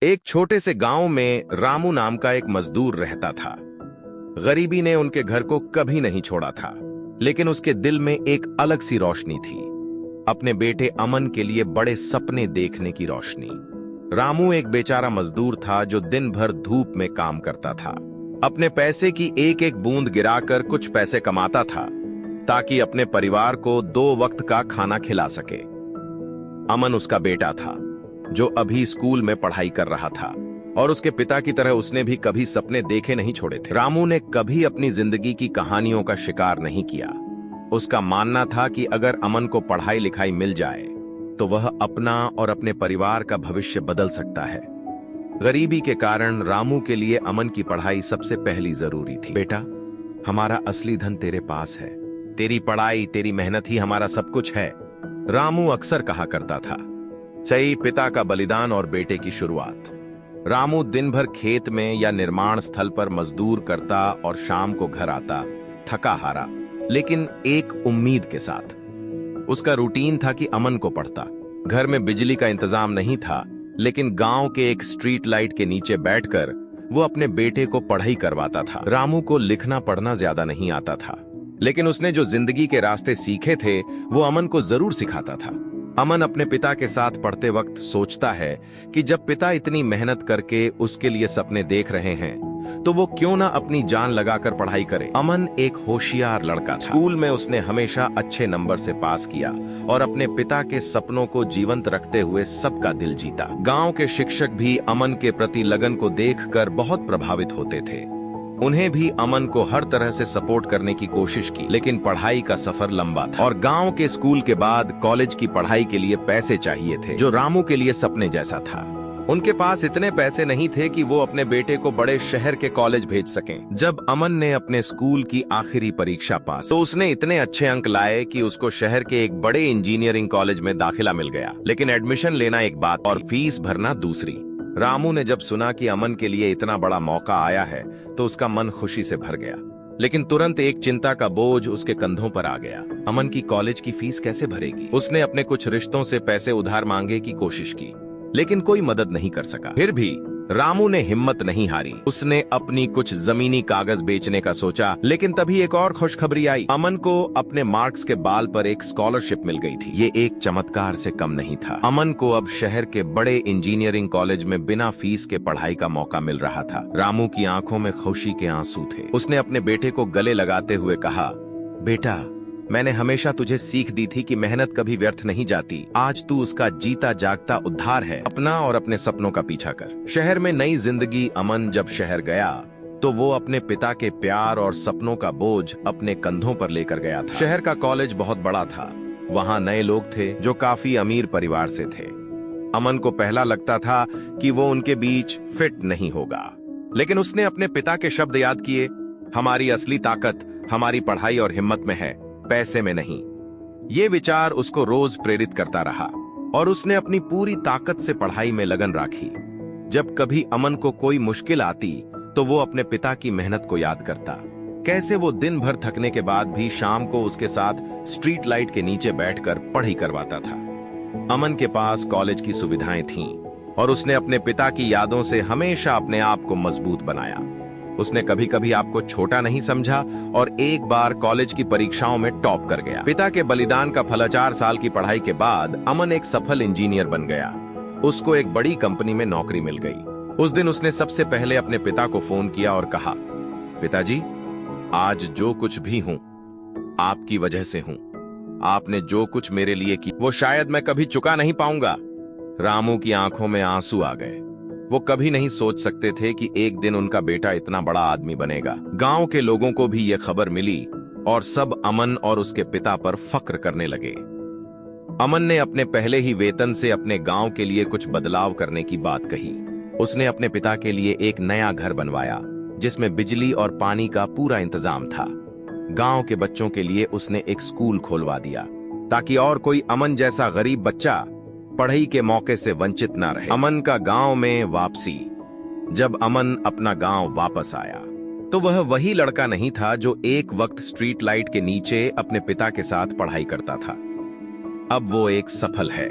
एक छोटे से गांव में रामू नाम का एक मजदूर रहता था। गरीबी ने उनके घर को कभी नहीं छोड़ा था, लेकिन उसके दिल में एक अलग सी रोशनी थी, अपने बेटे अमन के लिए बड़े सपने देखने की रोशनी। रामू एक बेचारा मजदूर था जो दिन भर धूप में काम करता था। अपने पैसे की एक एक बूंद गिराकर कुछ पैसे कमाता था ताकि अपने परिवार को 2 वक्त का खाना खिला सके। अमन उसका बेटा था जो अभी स्कूल में पढ़ाई कर रहा था और उसके पिता की तरह उसने भी कभी सपने देखे नहीं छोड़े थे। रामू ने कभी अपनी जिंदगी की कहानियों का शिकार नहीं किया। उसका मानना था कि अगर अमन को पढ़ाई लिखाई मिल जाए तो वह अपना और अपने परिवार का भविष्य बदल सकता है। गरीबी के कारण रामू के लिए अमन की पढ़ाई सबसे पहली जरूरी थी। बेटा, हमारा असली धन तेरे पास है, तेरी पढ़ाई, तेरी मेहनत ही हमारा सब कुछ है, रामू अक्सर कहा करता था। सही, पिता का बलिदान और बेटे की शुरुआत। रामू दिन भर खेत में या निर्माण स्थल पर मजदूर करता और शाम को घर आता थका हारा, लेकिन एक उम्मीद के साथ। उसका रूटीन था कि अमन को पढ़ता। घर में बिजली का इंतजाम नहीं था, लेकिन गांव के एक स्ट्रीट लाइट के नीचे बैठकर वो अपने बेटे को पढ़ाई करवाता था। रामू को लिखना पढ़ना ज्यादा नहीं आता था, लेकिन उसने जो जिंदगी के रास्ते सीखे थे वो अमन को जरूर सिखाता था। अमन अपने पिता के साथ पढ़ते वक्त सोचता है कि जब पिता इतनी मेहनत करके उसके लिए सपने देख रहे हैं तो वो क्यों ना अपनी जान लगाकर पढ़ाई करे। अमन एक होशियार लड़का था। स्कूल में उसने हमेशा अच्छे नंबर से पास किया और अपने पिता के सपनों को जीवंत रखते हुए सबका दिल जीता। गांव के शिक्षक भी अमन के प्रति लगन को देखकर बहुत प्रभावित होते थे। उन्हें भी अमन को हर तरह से सपोर्ट करने की कोशिश की, लेकिन पढ़ाई का सफर लंबा था और गांव के स्कूल के बाद कॉलेज की पढ़ाई के लिए पैसे चाहिए थे, जो रामू के लिए सपने जैसा था। उनके पास इतने पैसे नहीं थे कि वो अपने बेटे को बड़े शहर के कॉलेज भेज सकें। जब अमन ने अपने स्कूल की आखिरी परीक्षा पास तो उसने इतने अच्छे अंक लाए कि उसको शहर के एक बड़े इंजीनियरिंग कॉलेज में दाखिला मिल गया। लेकिन एडमिशन लेना एक बात और फीस भरना दूसरी। रामू ने जब सुना कि अमन के लिए इतना बड़ा मौका आया है तो उसका मन खुशी से भर गया, लेकिन तुरंत एक चिंता का बोझ उसके कंधों पर आ गया। अमन की कॉलेज की फीस कैसे भरेगी? उसने अपने कुछ रिश्तों से पैसे उधार मांगे की कोशिश की, लेकिन कोई मदद नहीं कर सका। फिर भी रामू ने हिम्मत नहीं हारी। उसने अपनी कुछ जमीनी कागज बेचने का सोचा, लेकिन तभी एक और खुशखबरी आई। अमन को अपने मार्क्स के बाल पर एक स्कॉलरशिप मिल गई थी। ये एक चमत्कार से कम नहीं था। अमन को अब शहर के बड़े इंजीनियरिंग कॉलेज में बिना फीस के पढ़ाई का मौका मिल रहा था। रामू की आंखों में खुशी के आंसू थे। उसने अपने बेटे को गले लगाते हुए कहा, बेटा, मैंने हमेशा तुझे सीख दी थी कि मेहनत कभी व्यर्थ नहीं जाती। आज तू उसका जीता जागता उद्धार है। अपना और अपने सपनों का पीछा कर। शहर में नई जिंदगी। अमन जब शहर गया तो वो अपने पिता के प्यार और सपनों का बोझ अपने कंधों पर लेकर गया था। शहर का कॉलेज बहुत बड़ा था। वहाँ नए लोग थे जो काफी अमीर परिवार से थे। अमन को पहला लगता था कि वो उनके बीच फिट नहीं होगा, लेकिन उसने अपने पिता के शब्द याद किए, हमारी असली ताकत हमारी पढ़ाई और हिम्मत में है, पैसे में नहीं। ये विचार उसको रोज प्रेरित करता रहा और उसने अपनी पूरी ताकत से पढ़ाई में लगन राखी। जब कभी अमन को कोई मुश्किल आती तो वो अपने पिता की मेहनत को याद करता, कैसे वो दिन भर थकने के बाद भी शाम को उसके साथ स्ट्रीट लाइट के नीचे बैठकर पढ़ाई करवाता था। अमन के पास कॉलेज की सुविधाएं थीं और उसने अपने पिता की यादों से हमेशा अपने आप को मजबूत बनाया। उसने कभी कभी आपको छोटा नहीं समझा और एक बार कॉलेज की परीक्षाओं में टॉप कर गया। पिता के बलिदान का फल 4 साल की पढ़ाई के बाद अमन एक सफल इंजीनियर बन गया। उसको एक बड़ी कंपनी में नौकरी मिल गई। उस दिन उसने सबसे पहले अपने पिता को फोन किया और कहा, पिताजी, आज जो कुछ भी हूं आपकी वजह से हूं। आपने जो कुछ मेरे लिए की वो शायद मैं कभी चुका नहीं पाऊंगा। रामू की आंखों में आंसू आ गए। वो कभी नहीं सोच सकते थे कि एक दिन उनका बेटा इतना बड़ा आदमी बनेगा। गांव के लोगों को भी ये खबर मिली और सब अमन और उसके पिता पर फक्र करने लगे। अमन ने अपने पहले ही वेतन से अपने गांव के लिए कुछ बदलाव करने की बात कही। उसने अपने पिता के लिए एक नया घर बनवाया जिसमें बिजली और पानी का पूरा इंतजाम था। गांव के बच्चों के लिए उसने एक स्कूल खोलवा दिया ताकि और कोई अमन जैसा गरीब बच्चा पढ़ाई के मौके से वंचित न रहे। अमन का गांव में वापसी। जब अमन अपना गांव वापस आया तो वह वही लड़का नहीं था जो एक वक्त स्ट्रीट लाइट के नीचे अपने पिता के साथ पढ़ाई करता था। अब वो एक सफल है,